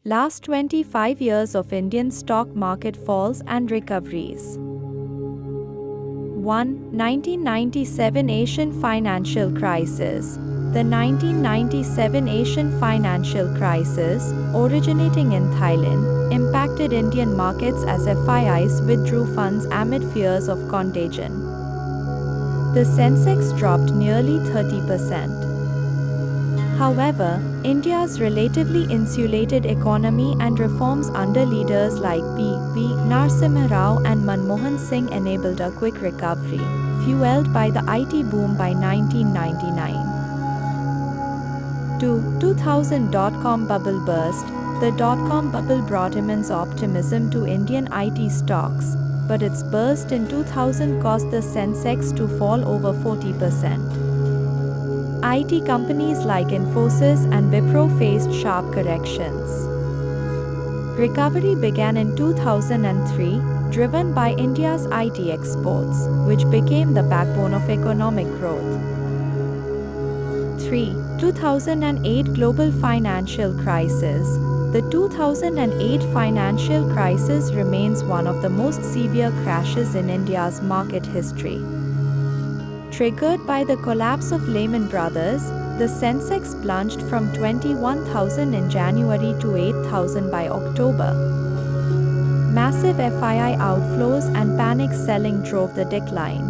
Last 25 years of Indian stock market falls and recoveries. 1. 1997 Asian financial crisis. The 1997 Asian financial crisis, originating in Thailand, impacted Indian markets as FIIs withdrew funds amid fears of contagion. The Sensex dropped nearly 30%. However, India's relatively insulated economy and reforms under leaders like P.V. Narasimha Rao and Manmohan Singh enabled a quick recovery, fueled by the IT boom by 1999. 2. 2000 dot-com bubble burst. The dot-com bubble brought immense optimism to Indian IT stocks, but its burst in 2000 caused the Sensex to fall over 40%. IT companies like Infosys and Wipro faced sharp corrections. Recovery began in 2003, driven by India's IT exports, which became the backbone of economic growth. 3. 2008 Global Financial Crisis. The 2008 financial crisis remains one of the most severe crashes in India's market history. Triggered by the collapse of Lehman Brothers, the Sensex plunged from 21,000 in January to 8,000 by October. Massive FII outflows and panic selling drove the decline.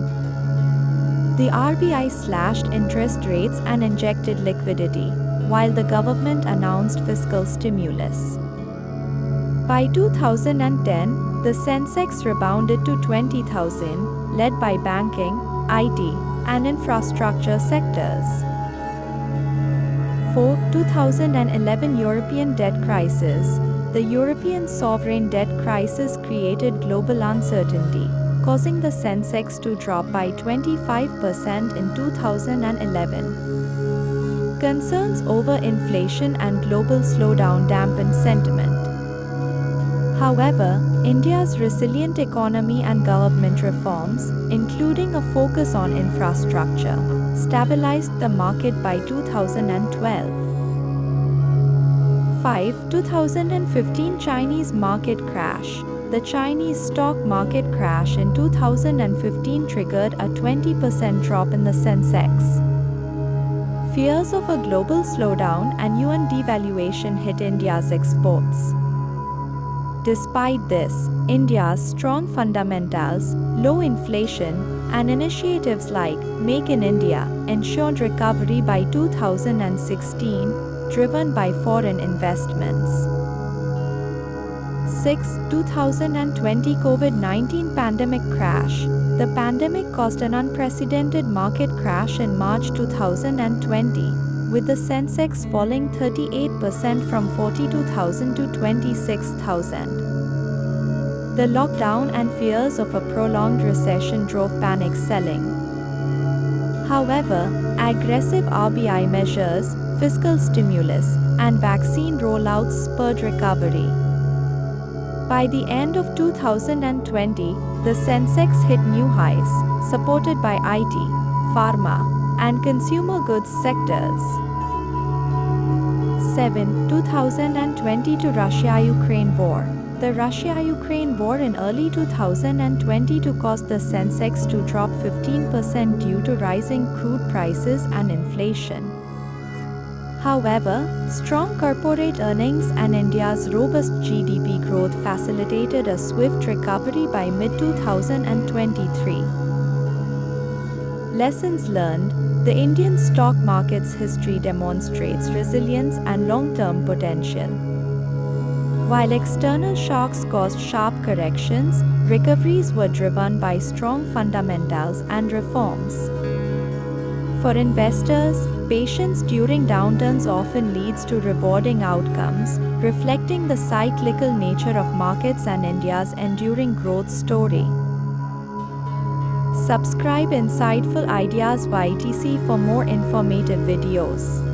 The RBI slashed interest rates and injected liquidity, while the government announced fiscal stimulus. By 2010, the Sensex rebounded to 20,000, led by banking, IT, and infrastructure sectors. 4. 2011 European debt crisis. The European sovereign debt crisis created global uncertainty, causing the Sensex to drop by 25% in 2011. Concerns over inflation and global slowdown dampened sentiment. However, India's resilient economy and government reforms, including a focus on infrastructure, stabilized the market by 2012. 5. 2015 Chinese market crash. The Chinese stock market crash in 2015 triggered a 20% drop in the Sensex. Fears of a global slowdown and yuan devaluation hit India's exports. Despite this, India's strong fundamentals, low inflation, and initiatives like Make in India ensured recovery by 2016, driven by foreign investments. 6. 2020 COVID-19 pandemic crash. The pandemic caused an unprecedented market crash in March 2020, with the Sensex falling 38% from 42,000 to 26,000. The lockdown and fears of a prolonged recession drove panic selling. However, aggressive RBI measures, fiscal stimulus, and vaccine rollouts spurred recovery. By the end of 2020, the Sensex hit new highs, supported by IT, pharma, and consumer goods sectors. 7. 2022 Russia-Ukraine War. The Russia-Ukraine war in early 2022 caused the Sensex to drop 15% due to rising crude prices and inflation. However, strong corporate earnings and India's robust GDP growth facilitated a swift recovery by mid-2023. Lessons learned. The Indian stock market's history demonstrates resilience and long-term potential. While external shocks caused sharp corrections, recoveries were driven by strong fundamentals and reforms. For investors, patience during downturns often leads to rewarding outcomes, reflecting the cyclical nature of markets and India's enduring growth story. Subscribe Insightful Ideas YTC for more informative videos.